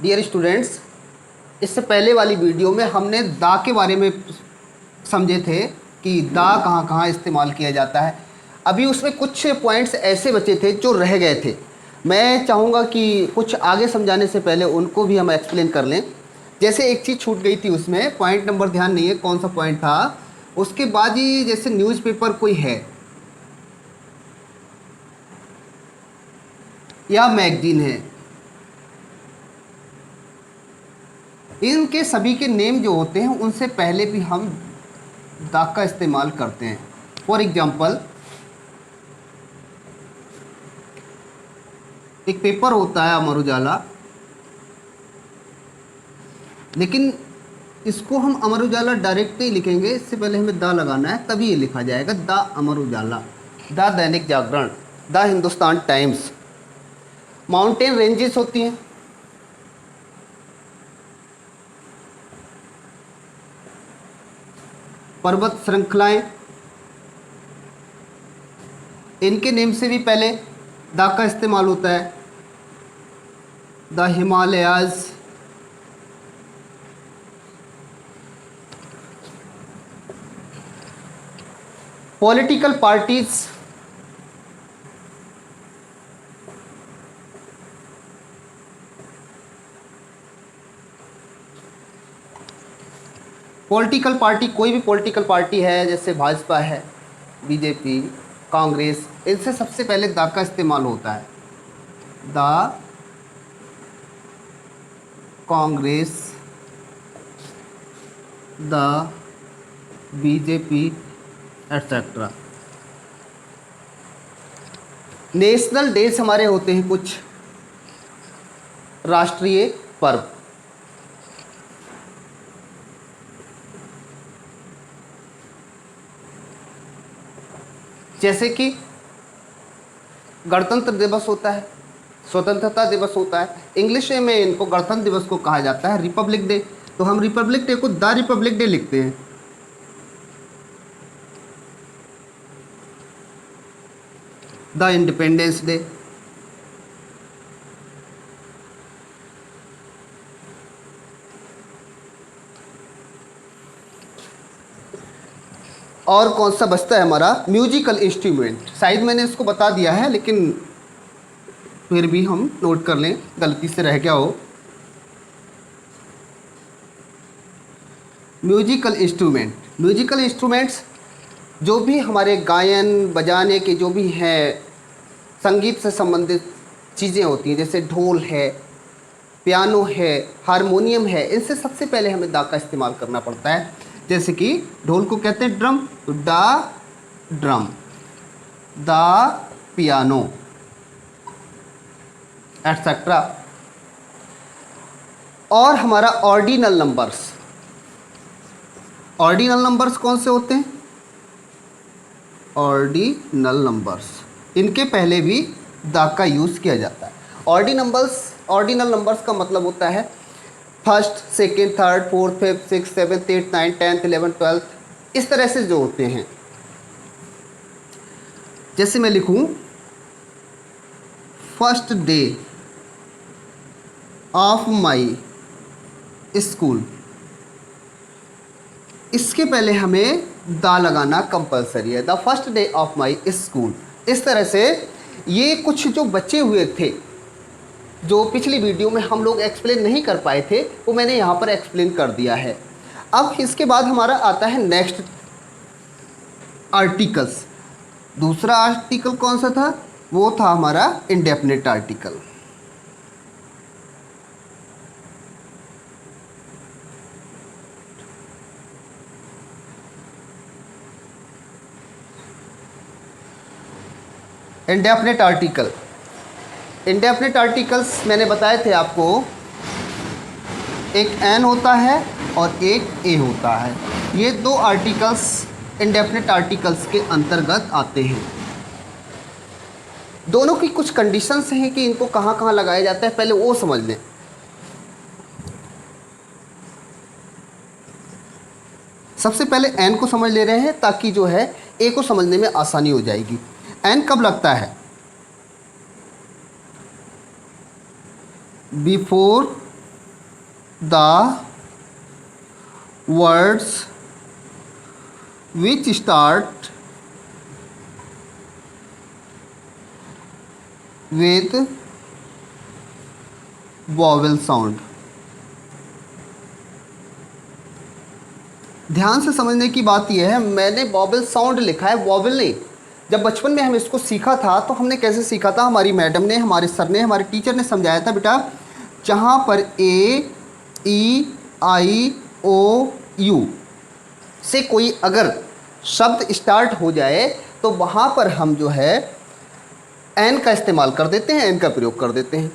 Dear students, इससे पहले वाली वीडियो में हमने दा के बारे में समझे थे कि दा कहाँ कहाँ इस्तेमाल किया जाता है। अभी उसमें कुछ पॉइंट्स ऐसे बचे थे जो रह गए थे। मैं चाहूँगा कि कुछ आगे समझाने से पहले उनको भी हम एक्सप्लेन कर लें। जैसे एक चीज़ छूट गई थी, उसमें पॉइंट नंबर ध्यान नहीं है कौन सा पॉइंट था। उसके बाद ही जैसे न्यूज़पेपर कोई है या मैगजीन है, इनके सभी के नेम जो होते हैं उनसे पहले भी हम दा का इस्तेमाल करते हैं। फॉर एग्जाम्पल, एक पेपर होता है अमर उजाला, लेकिन इसको हम अमर उजाला डायरेक्ट नहीं लिखेंगे, इससे पहले हमें दा लगाना है, तभी ये लिखा जाएगा दा अमर उजाला, दा दैनिक जागरण, दा हिंदुस्तान टाइम्स। माउंटेन रेंजेस होती हैं, पर्वत श्रृंखलाएं, इनके नेम से भी पहले दा का इस्तेमाल होता है। The Himalayas, political parties, political party, कोई भी पॉलिटिकल पार्टी है, जैसे भाजपा है, बीजेपी, कांग्रेस, इनसे सबसे पहले दा का इस्तेमाल होता है। दा, Congress, the BJP etcetera. National days हमारे होते हैं कुछ राष्ट्रीय पर्व, जैसे कि गणतंत्र दिवस होता है, स्वतंत्रता दिवस होता है। इंग्लिश में इनको गणतंत्र दिवस को कहा जाता है रिपब्लिक डे, तो हम रिपब्लिक डे को द रिपब्लिक डे लिखते हैं। द इंडिपेंडेंस डे, और कौन सा बचता है हमारा, म्यूजिकल इंस्ट्रूमेंट। शायद मैंने इसको बता दिया है, लेकिन फिर भी हम नोट कर लें, गलती से रह गया हो। म्यूजिकल इंस्ट्रूमेंट, म्यूजिकल इंस्ट्रूमेंट्स जो भी हमारे गायन बजाने के जो भी हैं, संगीत से संबंधित चीज़ें होती हैं, जैसे ढोल है, पियानो है, हारमोनियम है, इनसे सबसे पहले हमें दा का इस्तेमाल करना पड़ता है। जैसे कि ढोल को कहते हैं ड्रम, तो दा ड्रम, दा पियानो एटसेट्रा। और हमारा ऑर्डिनल नंबर्स, ऑर्डिनल नंबर्स कौन से होते हैं, ऑर्डिनल नंबर्स, इनके पहले भी दा का यूज़ किया जाता है। ऑर्डिनल नंबर्स का मतलब होता है first, second, third, fourth, fifth, six, seventh, eighth, ninth, tenth, 11th, 12th, इस तरह से जो होते हैं। जैसे मैं लिखूं first day of my school, इसके पहले हमें दा लगाना कंपलसरी है, the first day of my school. इस तरह से ये कुछ जो बचे हुए थे, जो पिछली वीडियो में हम लोग एक्सप्लेन नहीं कर पाए थे, वो मैंने यहाँ पर एक्सप्लेन कर दिया है। अब इसके बाद हमारा आता है नेक्स्ट आर्टिकल्स। दूसरा आर्टिकल कौन सा था, वो था हमारा indefinite article. Indefinite article, indefinite articles मैंने बताए थे आपको, एक एन होता है और एक ए होता है। ये दो आर्टिकल्स इंडेफिनिट आर्टिकल्स के अंतर्गत आते हैं। दोनों की कुछ कंडीशंस हैं कि इनको कहाँ कहाँ लगाया जाता है, पहले वो समझ लें। सबसे पहले एन को समझ ले रहे हैं, ताकि जो है ए को समझने में आसानी हो जाएगी। एन कब लगता है, before the words which start with vowel sound। ध्यान से समझने की बात यह है, मैंने वॉवेल साउंड लिखा है, वॉवेल नहीं। जब बचपन में हम इसको सीखा था तो हमने कैसे सीखा था, हमारी मैडम ने, हमारे सर ने, हमारे टीचर ने समझाया था, बेटा जहाँ पर ए, ई, आई, ओ, यू से कोई अगर शब्द स्टार्ट हो जाए तो वहाँ पर हम जो है एन का इस्तेमाल कर देते हैं, एन का प्रयोग कर देते हैं।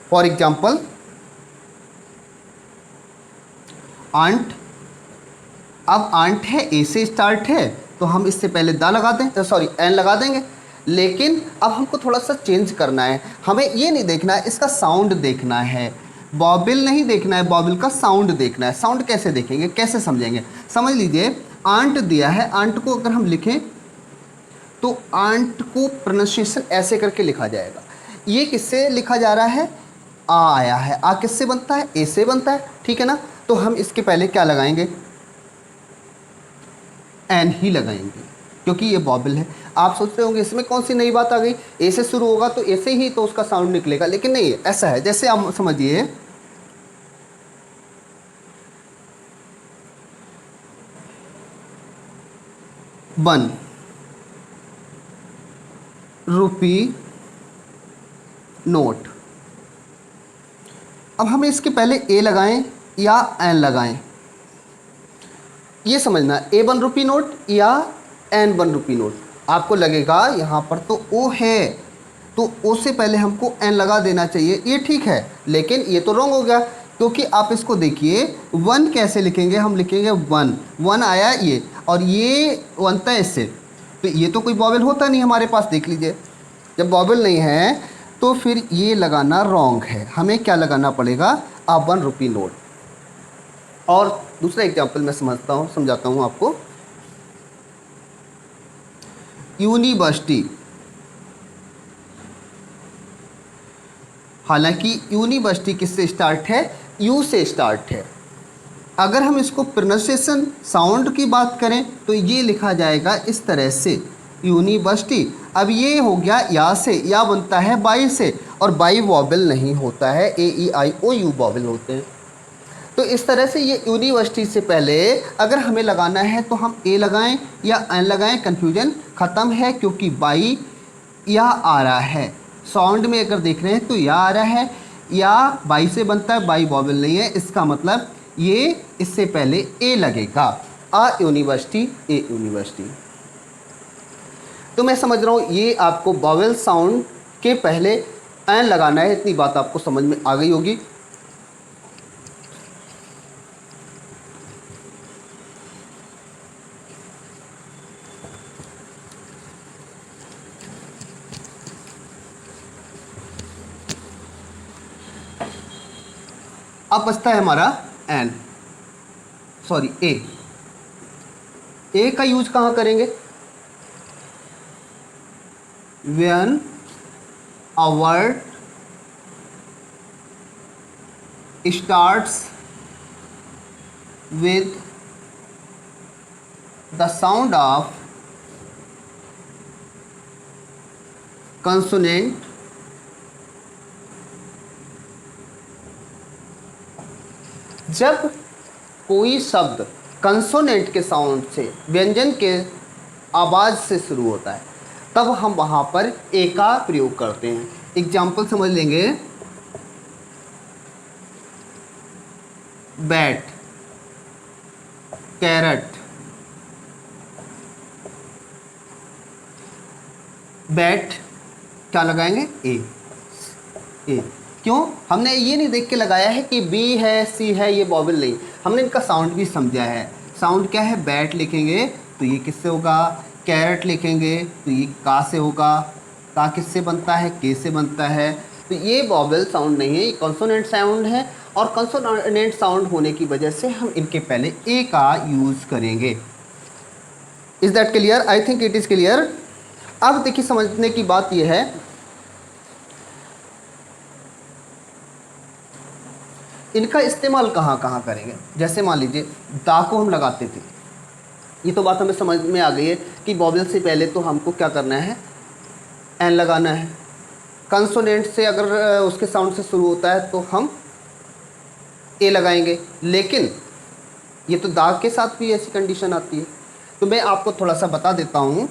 फॉर एग्जाम्पल आंट, अब आंट है, ए से स्टार्ट है तो हम इससे पहले दा लगा दें, सॉरी एन लगा देंगे। लेकिन अब हमको थोड़ा सा चेंज करना है, हमें ये नहीं देखना है, इसका साउंड देखना है, वॉवेल नहीं देखना है, वॉवेल का साउंड देखना है। साउंड कैसे देखेंगे, कैसे समझेंगे, समझ लीजिए आंट दिया है, आंट को अगर हम लिखें तो आंट को प्रोनाउंसिएशन ऐसे करके लिखा जाएगा। ये किससे लिखा जा रहा है, आ आया है, आ किससे बनता है, ए से बनता है, ठीक है ना। तो हम इसके पहले क्या लगाएंगे, एन ही लगाएंगे क्योंकि ये वॉवेल है। आप सोच रहे होंगे इसमें कौन सी नई बात आ गई, ए से शुरू होगा तो ऐसे ही तो उसका साउंड निकलेगा, लेकिन नहीं, ऐसा है जैसे आप समझिए वन रुपी नोट। अब हमें इसके पहले ए लगाएं या एन लगाएं, ये समझना, ए 1 रुपी नोट या एन 1 रुपी नोट। आपको लगेगा यहाँ पर तो ओ है तो ओ से पहले हमको एन लगा देना चाहिए, ये ठीक है, लेकिन ये तो रॉन्ग हो गया क्योंकि आप इसको देखिए, वन कैसे लिखेंगे, हम लिखेंगे वन, वन आया ये और ये बनता है इससे, तो ये तो कोई वॉवेल होता नहीं हमारे पास। देख लीजिए जब वॉवेल नहीं है तो फिर ये लगाना रॉन्ग है, हमें क्या लगाना पड़ेगा, आ 1 रुपी नोट। और दूसरा एग्जाम्पल मैं समझाता हूँ आपको, यूनिवर्सिटी। हालांकि यूनिवर्सिटी किससे स्टार्ट है, यू से स्टार्ट है। अगर हम इसको प्रोनाउंसिएशन साउंड की बात करें तो ये लिखा जाएगा इस तरह से, यूनिवर्सिटी। अब ये हो गया या से, या बनता है बाई से, और बाई वॉवेल नहीं होता है, ए, ई, आई, ओ, यू वॉवेल होते हैं। तो इस तरह से ये यूनिवर्सिटी से पहले अगर हमें लगाना है तो हम ए लगाएं या एन लगाएं, कन्फ्यूजन ख़त्म है क्योंकि बाई या आ रहा है। साउंड में अगर देख रहे हैं तो या आ रहा है, या बाई से बनता है, बाई वॉवेल नहीं है, इसका मतलब ये इससे पहले ए लगेगा, आ यूनिवर्सिटी, ए यूनिवर्सिटी। तो मैं समझ रहा हूँ ये आपको वॉवेल साउंड के पहले एन लगाना है, इतनी बात आपको समझ में आ गई होगी। अब बचता है हमारा एन, सॉरी ए। ए का यूज कहाँ करेंगे, when a word starts with the sound of consonant जब कोई शब्द कंसोनेंट के साउंड से, व्यंजन के आवाज़ से शुरू होता है, तब हम वहाँ पर ए का प्रयोग करते हैं। एग्जाम्पल समझ लेंगे, बैट, कैरट। बैट क्या लगाएंगे, ए, ए। क्यों, हमने ये नहीं देख के लगाया है कि बी है, सी है, ये वॉवेल नहीं, हमने इनका साउंड भी समझा है। साउंड क्या है, बैट लिखेंगे तो ये किससे होगा, कैरट लिखेंगे तो ये का से होगा, का किससे बनता है, के से बनता है। तो ये वॉवेल साउंड नहीं है, ये कॉन्सोनेंट साउंड है, और कॉन्सोनेंट साउंड होने की वजह से हम इनके पहले ए का यूज़ करेंगे। Is that clear, I think it is clear. अब देखिए समझने की बात यह है इनका इस्तेमाल कहाँ कहाँ करेंगे। जैसे मान लीजिए दा को हम लगाते थे, ये तो बात हमें समझ में आ गई है कि वॉवेल से पहले तो हमको क्या करना है, एन लगाना है। कंसोनेंट से अगर उसके साउंड से शुरू होता है तो हम ए लगाएंगे, लेकिन ये तो दा के साथ भी ऐसी कंडीशन आती है। तो मैं आपको थोड़ा सा बता देता हूँ।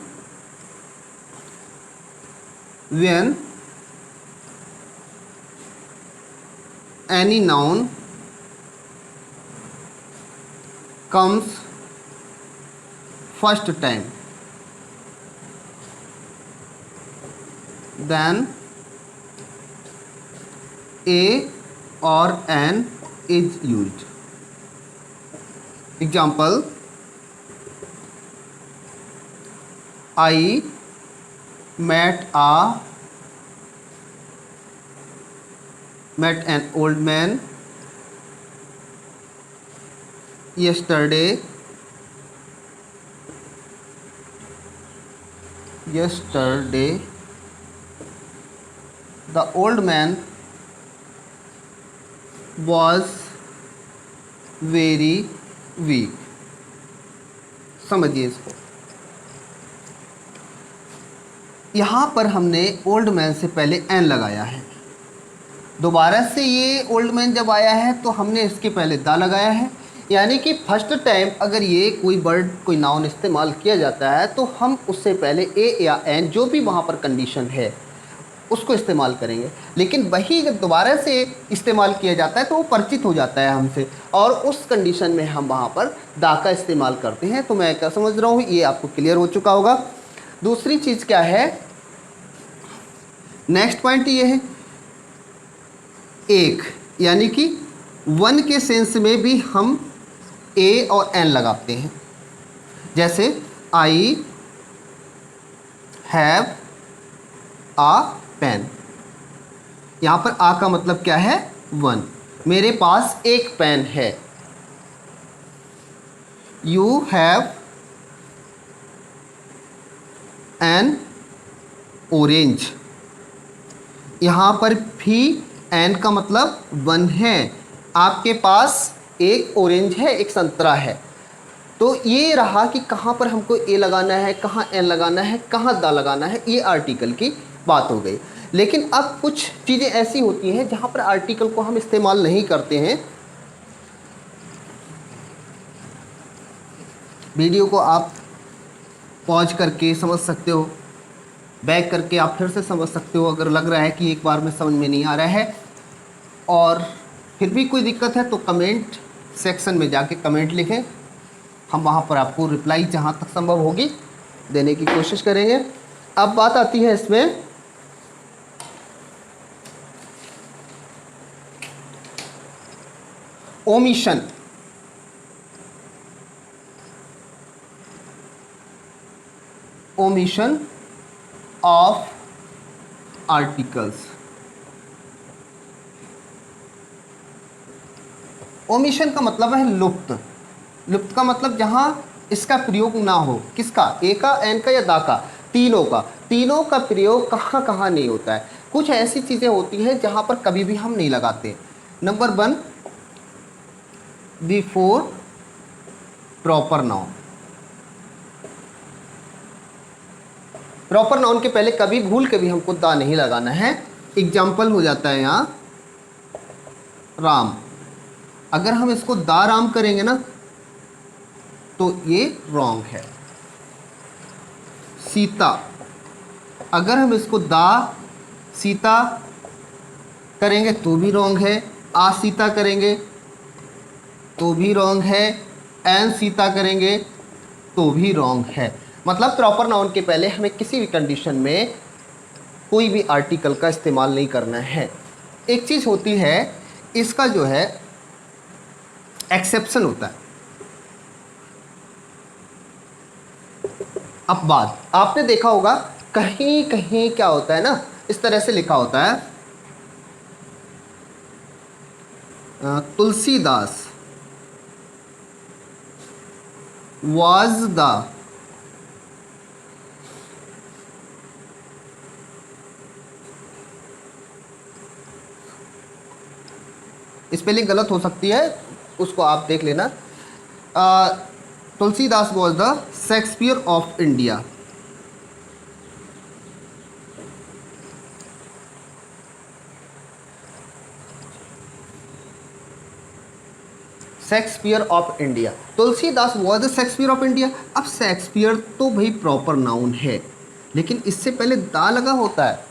When any noun comes first time then a और an is used. Example, I met an old man yesterday. The old man was very weak. समझिए इसको। यहाँ पर हमने ओल्ड मैन से पहले एन लगाया है, दोबारा से ये ओल्ड मैन जब आया है तो हमने इसके पहले दा लगाया है। यानी कि फर्स्ट टाइम अगर ये कोई वर्ड, कोई नाउन इस्तेमाल किया जाता है तो हम उससे पहले ए या एन, जो भी वहाँ पर कंडीशन है, उसको इस्तेमाल करेंगे। लेकिन वही जब दोबारा से इस्तेमाल किया जाता है तो वो परिचित हो जाता है हमसे, और उस कंडीशन में हम वहाँ पर दा का इस्तेमाल करते हैं। तो मैं क्या समझ रहा हूँ, ये आपको क्लियर हो चुका होगा। दूसरी चीज़ क्या है, नेक्स्ट पॉइंट ये है एक, यानी कि वन के सेंस में भी हम ए और एन लगाते हैं। जैसे आई हैव आ पेन, यहाँ पर आ का मतलब क्या है, वन। मेरे पास एक पेन है। यू हैव एन ऑरेंज, यहाँ पर भी एन का मतलब वन है। आपके पास एक ऑरेंज है, एक संतरा है। तो ये रहा कि कहाँ पर हमको ए लगाना है, कहाँ एन लगाना है, कहाँ दा लगाना है, ये आर्टिकल की बात हो गई। लेकिन अब कुछ चीज़ें ऐसी होती हैं जहाँ पर आर्टिकल को हम इस्तेमाल नहीं करते हैं। वीडियो को आप पॉज करके समझ सकते हो, बैक करके आप फिर से समझ सकते हो अगर लग रहा है कि एक बार में समझ में नहीं आ रहा है। और फिर भी कोई दिक्कत है तो कमेंट सेक्शन में जाके कमेंट लिखें, हम वहाँ पर आपको रिप्लाई जहाँ तक संभव होगी देने की कोशिश करेंगे। अब बात आती है इसमें omission. Omission of articles. Omission का मतलब है लुप्त। लुप्त का मतलब जहाँ इसका प्रयोग ना हो। किसका, ए का, एन का या दा का, तीनों का। तीनों का प्रयोग कहाँ कहाँ नहीं होता है। कुछ ऐसी चीज़ें होती हैं जहाँ पर कभी भी हम नहीं लगाते। Number 1, before proper noun. Proper noun के पहले कभी भूल के भी हमको दा नहीं लगाना है। एग्जाम्पल हो जाता है यहाँ राम। अगर हम इसको दा राम करेंगे ना तो ये रॉन्ग है। सीता, अगर हम इसको दा सीता करेंगे तो भी रॉन्ग है। आ सीता करेंगे तो भी रॉन्ग है। एन सीता करेंगे तो भी रॉन्ग है। मतलब प्रॉपर नाउन के पहले हमें किसी भी कंडीशन में कोई भी आर्टिकल का इस्तेमाल नहीं करना है। एक चीज़ होती है, इसका जो है एक्सेप्शन होता है। अब बात आपने देखा होगा कहीं कहीं क्या होता है ना, इस तरह से लिखा होता है तुलसीदास was the स्पेलिंग गलत हो सकती है, उसको आप देख लेना। Tulsidas was the Shakespeare of India. Shakespeare of India, Tulsidas was the Shakespeare of India. अब शेक्सपियर तो भाई प्रॉपर नाउन है, लेकिन इससे पहले दा लगा होता है।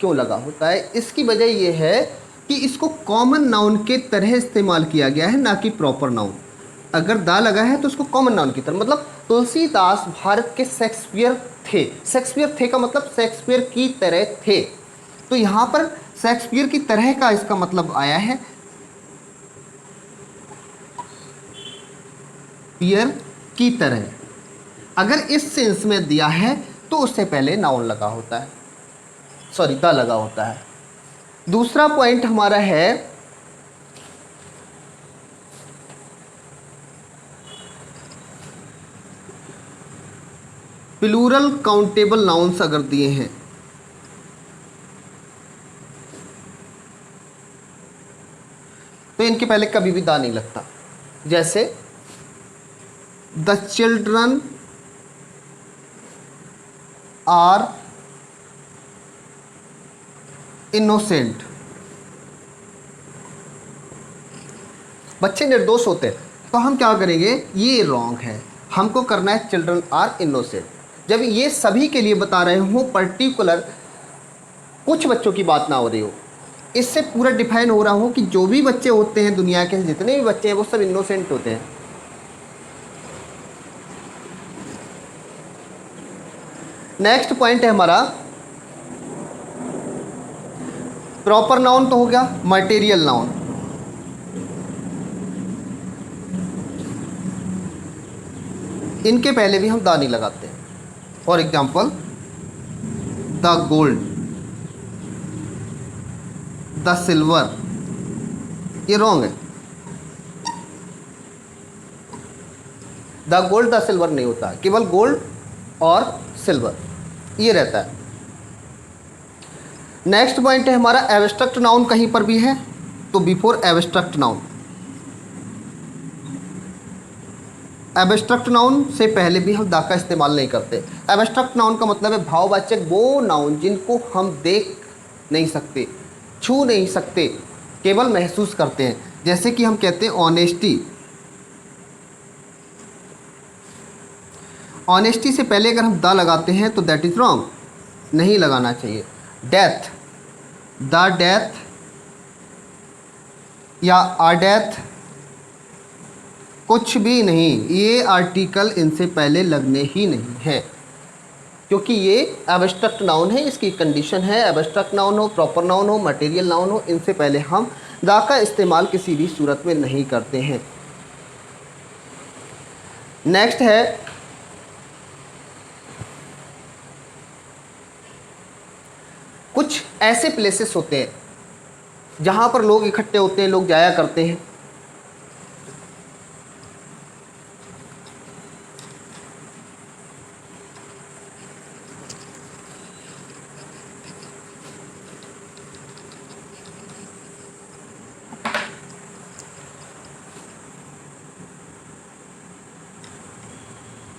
क्यों लगा होता है? इसकी वजह यह है कि इसको कॉमन नाउन के तरह इस्तेमाल किया गया है, ना कि प्रॉपर नाउन। अगर दा लगा है तो उसको कॉमन नाउन की तरह, मतलब तुलसीदास भारत के शेक्सपियर थे। शेक्सपियर थे का मतलब शेक्सपियर की तरह थे, तो यहाँ पर शेक्सपियर की तरह का इसका मतलब आया है, पियर की तरह। अगर इस सेंस में दिया है तो उससे पहले नाउन लगा होता है, सॉरी द लगा होता है। दूसरा पॉइंट हमारा है प्लूरल काउंटेबल नाउन्स अगर दिए हैं तो इनके पहले कभी भी दा नहीं लगता। जैसे द चिल्ड्रन आर इनोसेंट, बच्चे निर्दोष होते हैं। तो हम क्या करेंगे, ये रॉन्ग है, हमको करना है चिल्ड्रन आर इनोसेंट। जब ये सभी के लिए बता रहे हो, पर्टिकुलर कुछ बच्चों की बात ना हो रही हो, इससे पूरा डिफाइन हो रहा हो कि जो भी बच्चे होते हैं, दुनिया के जितने भी बच्चे हैं वो सब इनोसेंट होते हैं। नेक्स्ट पॉइंट है हमारा प्रॉपर नाउन तो हो गया, मटेरियल नाउन। इनके पहले भी हम दा नहीं लगाते। For example the gold, the silver, ये रॉन्ग है। द गोल्ड द सिल्वर नहीं होता, केवल गोल्ड और सिल्वर ये रहता है। नेक्स्ट पॉइंट है हमारा एब्स्ट्रैक्ट नाउन कहीं पर भी है तो before abstract noun. Abstract noun से पहले भी हम दा का इस्तेमाल नहीं करते। एब्स्ट्रैक्ट नाउन का मतलब है भाववाचक वो नाउन जिनको हम देख नहीं सकते, छू नहीं सकते, केवल महसूस करते हैं। जैसे कि हम कहते हैं ऑनेस्टी, ऑनेस्टी से पहले अगर हम दा लगाते हैं तो दैट इज़ रॉन्ग, नहीं लगाना चाहिए। डेथ, द डेथ या आ डेथ, कुछ भी नहीं, ये आर्टिकल इनसे पहले लगने ही नहीं है, क्योंकि ये एब्स्ट्रैक्ट नाउन है। इसकी कंडीशन है एब्स्ट्रैक्ट नाउन हो, प्रॉपर नाउन हो, मटेरियल नाउन हो, इनसे पहले हम दा का इस्तेमाल किसी भी सूरत में नहीं करते हैं। नेक्स्ट है कुछ ऐसे प्लेसेस होते हैं जहाँ पर लोग इकट्ठे होते हैं, लोग जाया करते हैं।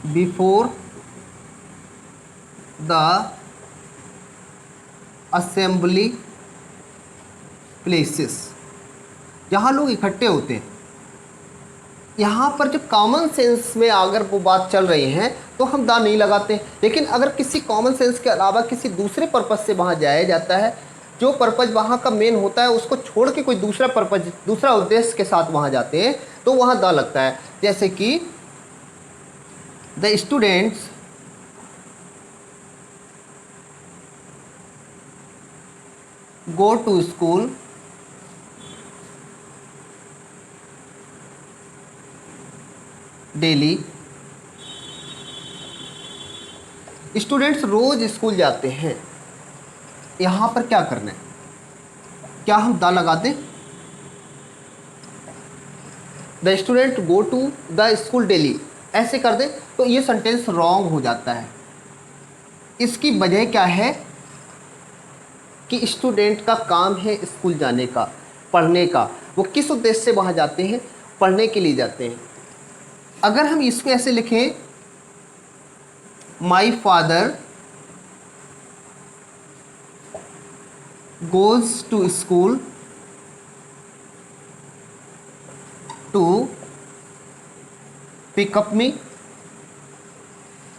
बिफोर द असेंबली प्लेसेस, जहाँ लोग इकट्ठे होते हैं। यहाँ पर जब कॉमन सेंस में अगर वो बात चल रही है तो हम दा नहीं लगाते, लेकिन अगर किसी कॉमन सेंस के अलावा किसी दूसरे पर्पज़ से वहाँ जाया जाता है, जो पर्पज़ वहाँ का मेन होता है उसको छोड़ के कोई दूसरा पर्पज़, दूसरा उद्देश्य के साथ वहाँ जाते हैं, तो वहाँ दा लगता है। जैसे कि the students go to school daily, students रोज स्कूल जाते हैं। यहाँ पर क्या करना है, क्या हम दा लगा दें? The student go to the school daily ऐसे कर दें तो ये सेंटेंस रॉन्ग हो जाता है। इसकी वजह क्या है कि स्टूडेंट का काम है स्कूल जाने का, पढ़ने का। वो किस उद्देश्य से वहाँ जाते हैं? पढ़ने के लिए जाते हैं। अगर हम इसको ऐसे लिखें, my father goes to school to pick up me.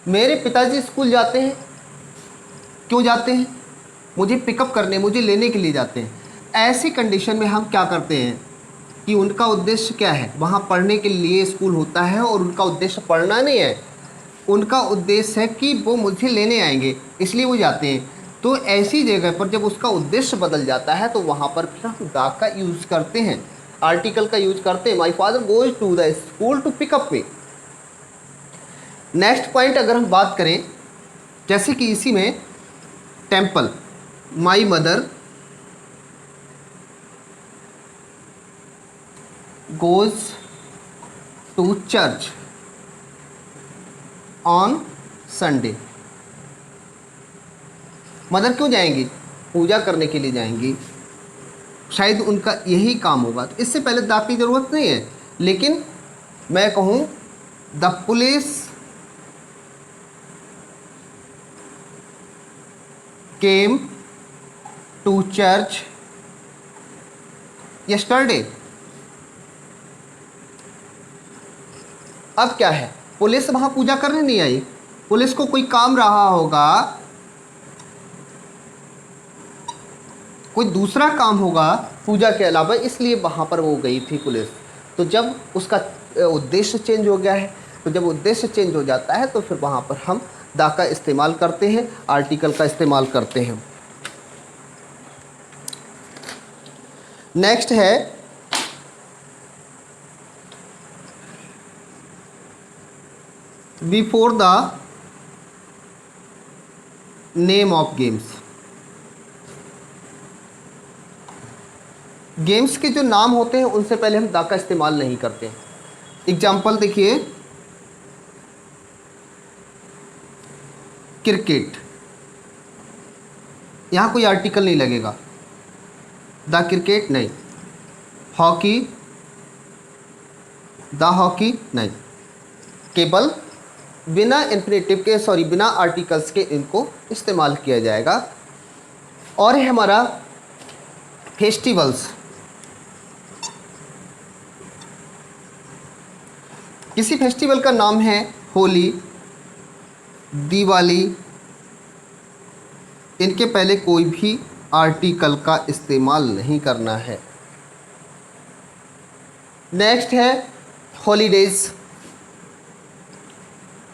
मेरे पिताजी स्कूल जाते हैं, क्यों जाते हैं? मुझे पिकअप करने, मुझे लेने के लिए जाते हैं। ऐसी कंडीशन में हम क्या करते हैं कि उनका उद्देश्य क्या है? वहाँ पढ़ने के लिए स्कूल होता है और उनका उद्देश्य पढ़ना नहीं है, उनका उद्देश्य है कि वो मुझे लेने आएंगे, इसलिए वो जाते हैं। तो ऐसी जगह पर जब उसका उद्देश्य बदल जाता है तो वहाँ पर फिर हम द का यूज़ करते हैं, आर्टिकल का यूज करते हैं। My father goes to the school to pick up me. Next point अगर हम बात करें, जैसे कि इसी में temple, my mother goes to church on Sunday. Mother क्यों जाएंगी? पूजा करने के लिए जाएंगी, शायद उनका यही काम होगा। तो इससे पहले द की ज़रूरत नहीं है, लेकिन मैं कहूँ the police came to church yesterday. अब क्या है, पुलिस वहाँ पूजा करने नहीं आई, पुलिस को कोई काम रहा होगा, कोई दूसरा काम होगा पूजा के अलावा, इसलिए वहाँ पर वो गई थी पुलिस। तो जब उसका उद्देश्य चेंज हो गया है, तो जब उद्देश्य चेंज हो जाता है तो फिर वहाँ पर हम द का इस्तेमाल करते हैं, आर्टिकल का इस्तेमाल करते हैं। नेक्स्ट है before the name of games. Games के जो नाम होते हैं उनसे पहले हम द का इस्तेमाल नहीं करते। एग्जाम्पल देखिए, क्रिकेट, यहाँ कोई आर्टिकल नहीं लगेगा, द क्रिकेट नहीं। हॉकी, द हॉकी नहीं, केवल बिना इन्फिनेटिव के, सॉरी बिना आर्टिकल्स के इनको इस्तेमाल किया जाएगा। और है हमारा फेस्टिवल्स। किसी फेस्टिवल का नाम है होली, दिवाली, इनके पहले कोई भी आर्टिकल का इस्तेमाल नहीं करना है। नेक्स्ट है हॉलीडेज।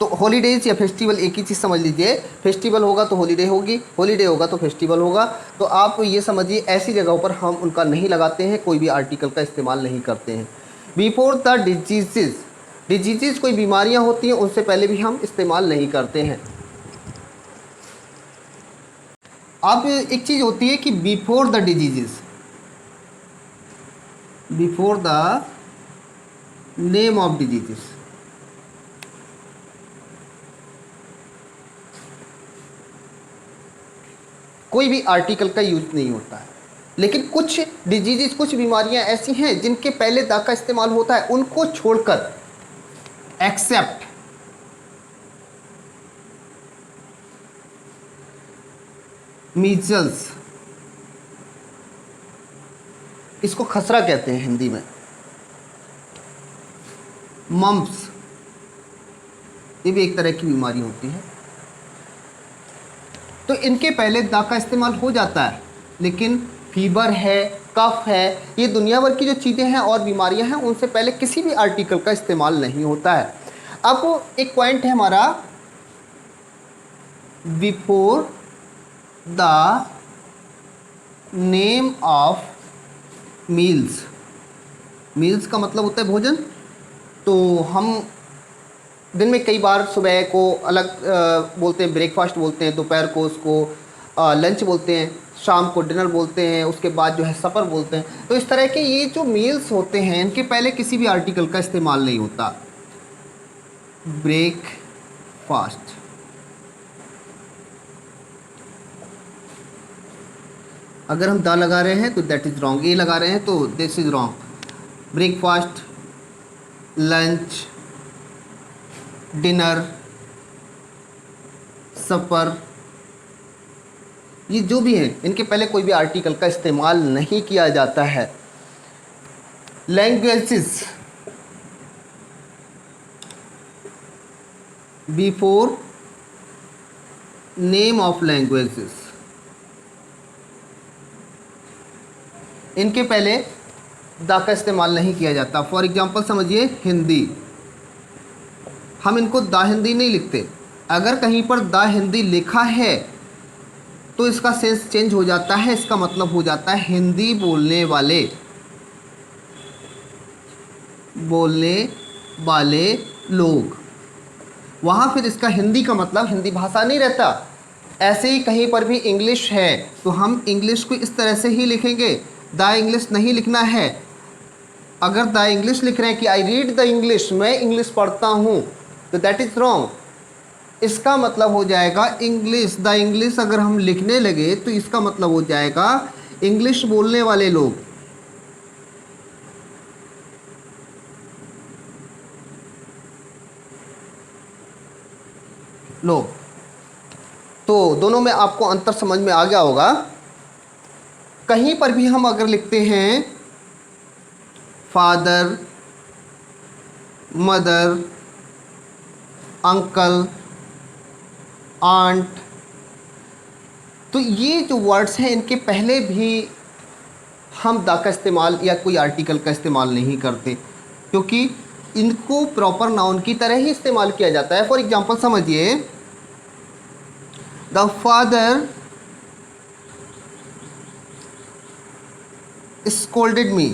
तो हॉलीडेज या फेस्टिवल एक ही चीज़ समझ लीजिए, फेस्टिवल होगा तो हॉलीडे होगी, हॉलीडे होगा तो फेस्टिवल होगा। तो आप ये समझिए ऐसी जगहों पर हम उनका नहीं लगाते हैं, कोई भी आर्टिकल का इस्तेमाल नहीं करते हैं। बिफोर द डिजीज़, डिजीज़ कोई बीमारियां होती हैं, उनसे पहले भी हम इस्तेमाल नहीं करते हैं। अब एक चीज़ होती है कि before the disease, before the name of disease. कोई भी आर्टिकल का यूज नहीं होता है, लेकिन कुछ डिजीज़, कुछ बीमारियां ऐसी हैं जिनके पहले द का इस्तेमाल होता है, उनको छोड़कर एक्सेप्ट मीजल्स, इसको खसरा कहते हैं हिंदी में, मम्प्स, ये भी एक तरह की बीमारी होती है। तो इनके पहले द का इस्तेमाल हो जाता है, लेकिन फीवर है, कफ है, ये दुनिया भर की जो चीज़ें हैं और बीमारियां हैं, उनसे पहले किसी भी आर्टिकल का इस्तेमाल नहीं होता है। अब एक पॉइंट है हमारा before the name of meals. Meals का मतलब होता है भोजन। तो हम दिन में कई बार सुबह को अलग बोलते हैं, ब्रेकफास्ट बोलते हैं, दोपहर को उसको लंच बोलते हैं, शाम को डिनर बोलते हैं, उसके बाद जो है सफ़र बोलते हैं। तो इस तरह के ये जो मील्स होते हैं, इनके पहले किसी भी आर्टिकल का इस्तेमाल नहीं होता। ब्रेकफास्ट। अगर हम दा लगा रहे हैं तो दैट इज़ रॉन्ग, ए लगा रहे हैं तो this is wrong. Breakfast, lunch, dinner, supper, ये जो भी हैं इनके पहले कोई भी आर्टिकल का इस्तेमाल नहीं किया जाता है। Languages, before name of languages, इनके पहले दा का इस्तेमाल नहीं किया जाता। फॉर एग्जांपल समझिए हिंदी, हम इनको दा हिंदी नहीं लिखते। अगर कहीं पर दा हिंदी लिखा है तो इसका सेंस चेंज हो जाता है, इसका मतलब हो जाता है हिंदी बोलने वाले लोग। वहाँ फिर इसका हिंदी का मतलब हिंदी भाषा नहीं रहता। ऐसे ही कहीं पर भी इंग्लिश है तो हम इंग्लिश को इस तरह से ही लिखेंगे, द इंग्लिश नहीं लिखना है। अगर द इंग्लिश लिख रहे हैं कि आई रीड द इंग्लिश, मैं इंग्लिश पढ़ता हूँ, तो दैट इज़ रॉन्ग। इसका मतलब हो जाएगा इंग्लिश, द इंग्लिश अगर हम लिखने लगे तो इसका मतलब हो जाएगा इंग्लिश बोलने वाले लोग। लो, तो दोनों में आपको अंतर समझ में आ गया होगा। कहीं पर भी हम अगर लिखते हैं फादर, मदर, अंकल, आंट, तो ये जो वर्ड्स हैं इनके पहले भी हम दा का इस्तेमाल या कोई आर्टिकल का इस्तेमाल नहीं करते, क्योंकि इनको प्रॉपर नाउन की तरह ही इस्तेमाल किया जाता है। फॉर एग्जांपल समझिए, द फादर स्कोल्डेड मी,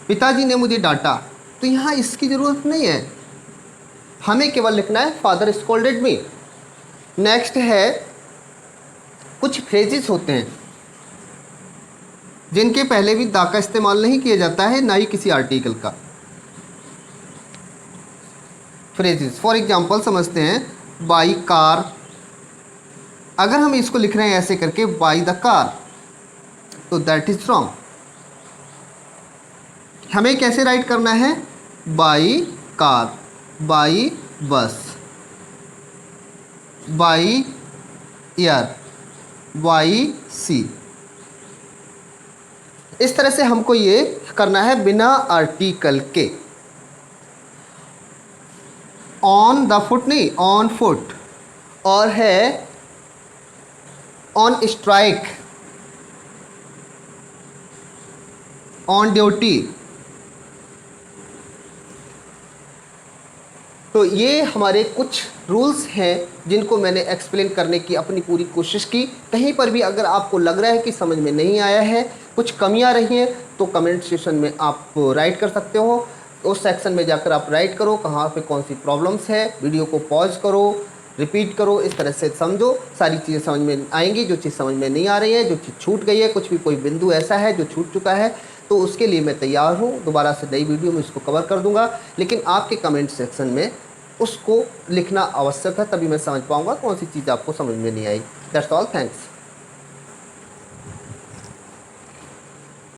पिताजी ने मुझे डांटा। तो यहाँ इसकी ज़रूरत नहीं है, हमें केवल लिखना है फादर स्कोल्डेड मी। नेक्स्ट है, कुछ फ्रेजेस होते हैं जिनके पहले भी दा का इस्तेमाल नहीं किया जाता है, ना ही किसी आर्टिकल का। फ्रेजेस फॉर एग्जांपल समझते हैं, बाई कार। अगर हम इसको लिख रहे हैं ऐसे करके बाई द कार, तो दैट इज रॉन्ग। हमें कैसे राइट करना है, by car, by bus, by air, by sea. इस तरह से हमको ये करना है बिना आर्टिकल के। ऑन द फुट नहीं, ऑन फुट। और है ऑन स्ट्राइक, ऑन ड्यूटी। तो ये हमारे कुछ रूल्स हैं जिनको मैंने एक्सप्लेन करने की अपनी पूरी कोशिश की। कहीं पर भी अगर आपको लग रहा है कि समझ में नहीं आया है, कुछ कमियां रही हैं, तो कमेंट सेक्शन में आप राइट कर सकते हो। उस सेक्शन में जाकर आप राइट करो कहाँ पे कौन सी प्रॉब्लम्स है, वीडियो को पॉज करो, रिपीट करो, इस तरह से समझो, सारी चीज़ें समझ में आएंगी। जो चीज़ समझ में नहीं आ रही है, जो चीज़ छूट गई है, कुछ भी कोई बिंदु ऐसा है जो छूट चुका है, तो उसके लिए मैं तैयार हूँ, दोबारा से नई वीडियो में इसको कवर कर दूंगा। लेकिन आपके कमेंट सेक्शन में उसको लिखना आवश्यक है, तभी मैं समझ पाऊँगा कौन सी चीज़ आपको समझ में नहीं आई। That's all, thanks.